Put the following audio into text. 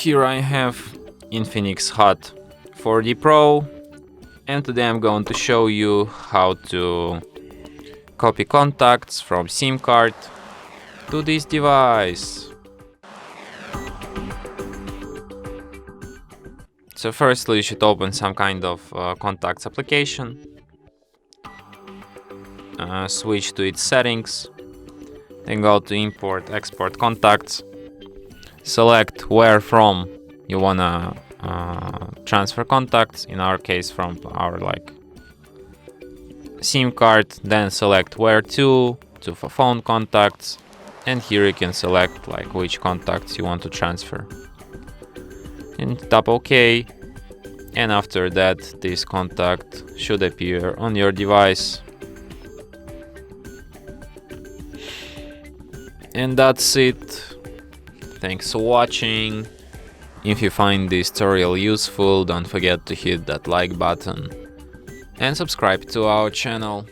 Here I have INFINIX Hot 4D Pro, and today I'm going to show you how to copy contacts from SIM card to this device. So firstly, you should open some kind of contacts application, switch to its settings, then go to import export contacts, select where from you wanna transfer contacts, in our case from our SIM card, then select where to for phone contacts, and here you can select which contacts you want to transfer. And tap OK, and after that this contact should appear on your device. And that's it. Thanks for watching. If you find this tutorial useful, don't forget to hit that like button and subscribe to our channel.